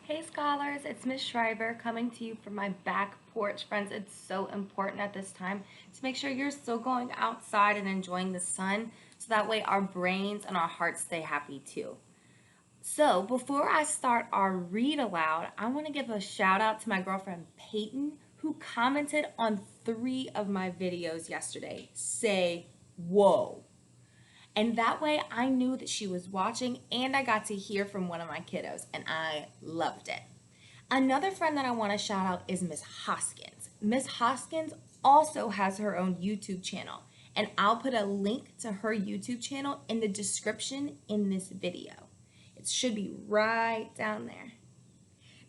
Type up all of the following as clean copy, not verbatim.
Hey scholars, it's Miss Shriver coming to you from my back porch. Friends, it's so important at this time to make sure you're still going outside and enjoying the sun so that way our brains and our hearts stay happy too. So before I start our read aloud, I want to give a shout out to my girlfriend Peyton who commented on 3 of my videos yesterday. Say, whoa. And that way I knew that she was watching and I got to hear from one of my kiddos and I loved it. Another friend that I want to shout out is Miss Hoskins. Miss Hoskins also has her own YouTube channel, and I'll put a link to her YouTube channel in the description in this video. It should be right down there.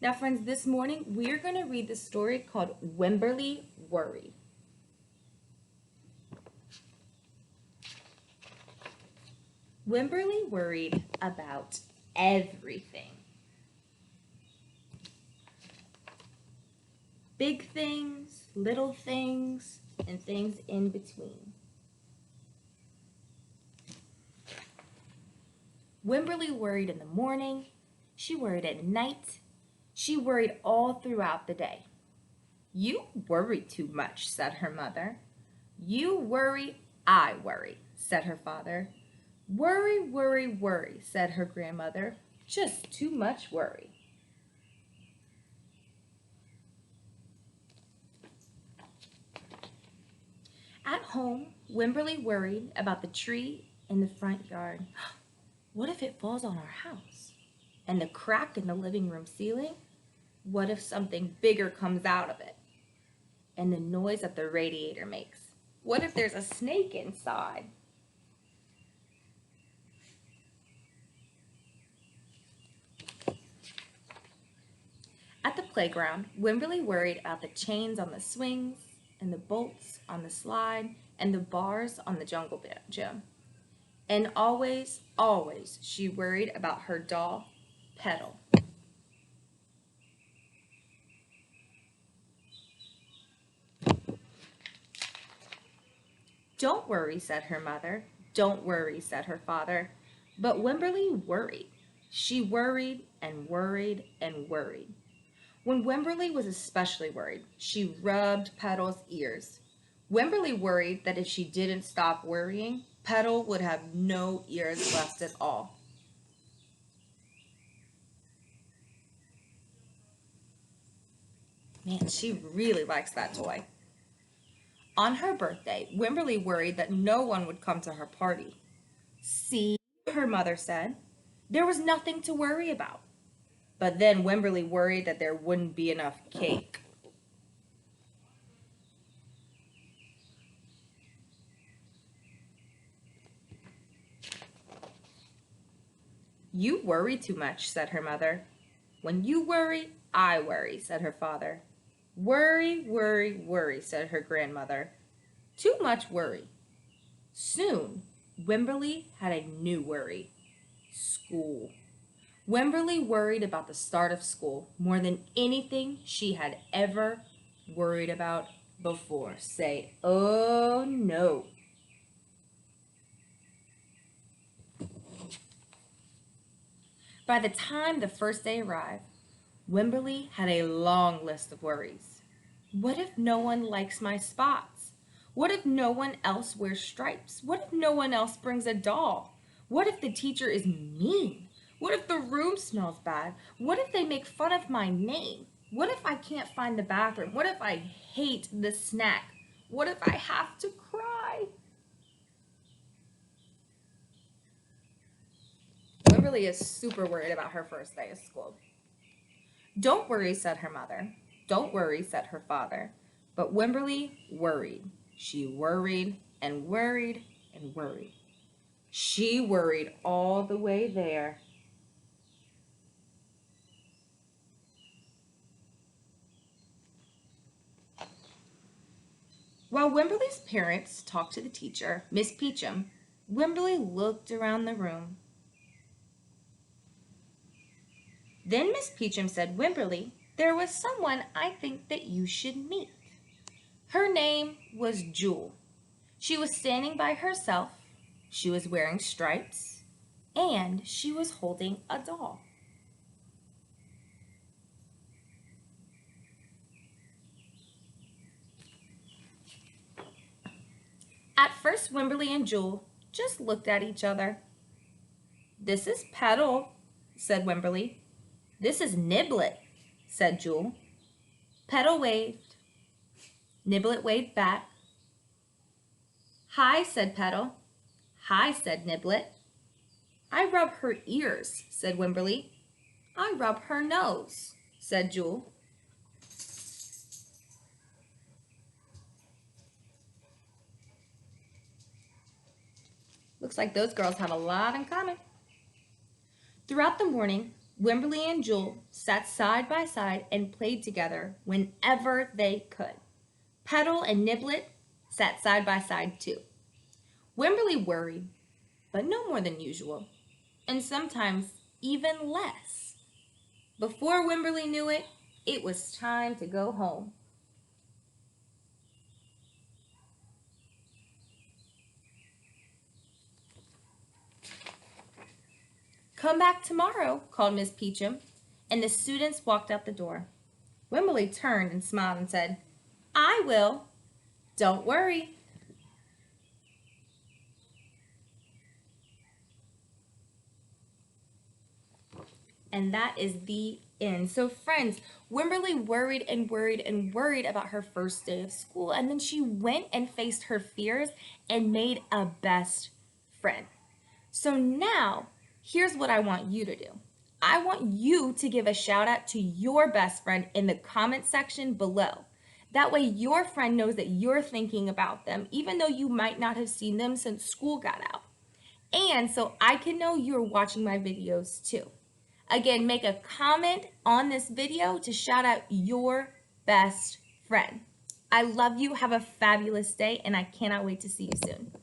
Now, friends, this morning we're going to read the story called Wimberly Worried. Wimberly worried about everything. Big things, little things, and things in between. Wimberly worried in the morning, she worried at night, she worried all throughout the day. You worry too much, said her mother. You worry, I worry, said her father. Worry, worry, worry, said her grandmother. Just too much worry. At home, Wimberly worried about the tree in the front yard. What if it falls on our house? And the crack in the living room ceiling? What if something bigger comes out of it? And the noise that the radiator makes? What if there's a snake inside? At the playground, Wimberly worried about the chains on the swings and the bolts on the slide and the bars on the jungle gym. And always, always, she worried about her doll, Petal. Don't worry, said her mother. Don't worry, said her father. But Wimberly worried. She worried and worried and worried. When Wimberly was especially worried, she rubbed Petal's ears. Wimberly worried that if she didn't stop worrying, Petal would have no ears left at all. Man, she really likes that toy. On her birthday, Wimberly worried that no one would come to her party. See, her mother said, there was nothing to worry about. But then Wimberly worried that there wouldn't be enough cake. You worry too much, said her mother. When you worry, I worry, said her father. Worry, worry, worry, said her grandmother. Too much worry. Soon, Wimberly had a new worry. School. Wimberly worried about the start of school more than anything she had ever worried about before. Say, oh no. By the time the first day arrived, Wimberly had a long list of worries. What if no one likes my spots? What if no one else wears stripes? What if no one else brings a doll? What if the teacher is mean? What if the room smells bad? What if they make fun of my name? What if I can't find the bathroom? What if I hate the snack? What if I have to cry? Wimberly is super worried about her first day of school. Don't worry, said her mother. Don't worry, said her father. But Wimberly worried. She worried and worried and worried. She worried all the way there. While Wimberly's parents talked to the teacher, Miss Peachum, Wimberly looked around the room. Then Miss Peachum said, Wimberly, there was someone I think that you should meet. Her name was Jewel. She was standing by herself, she was wearing stripes, and she was holding a doll. At first, Wimberly and Jewel just looked at each other. "This is Petal," said Wimberly. "This is Niblet," said Jewel. Petal waved. Niblet waved back. "Hi," said Petal. "Hi," said Niblet. "I rub her ears," said Wimberly. "I rub her nose," said Jewel. Looks like those girls have a lot in common. Throughout the morning, Wimberly and Jewel sat side by side and played together whenever they could. Petal and Niblet sat side by side too. Wimberly worried, but no more than usual, and sometimes even less. Before Wimberly knew it, it was time to go home. "Come back tomorrow," called Miss Peachum, and the students walked out the door. Wimberly turned and smiled and said, "I will. Don't worry." And that is the end. So friends, Wimberly worried and worried and worried about her first day of school, and then she went and faced her fears and made a best friend. So now, here's what I want you to do. I want you to give a shout out to your best friend in the comment section below. That way your friend knows that you're thinking about them, even though you might not have seen them since school got out. And so I can know you're watching my videos too. Again, make a comment on this video to shout out your best friend. I love you. Have a fabulous day, and I cannot wait to see you soon.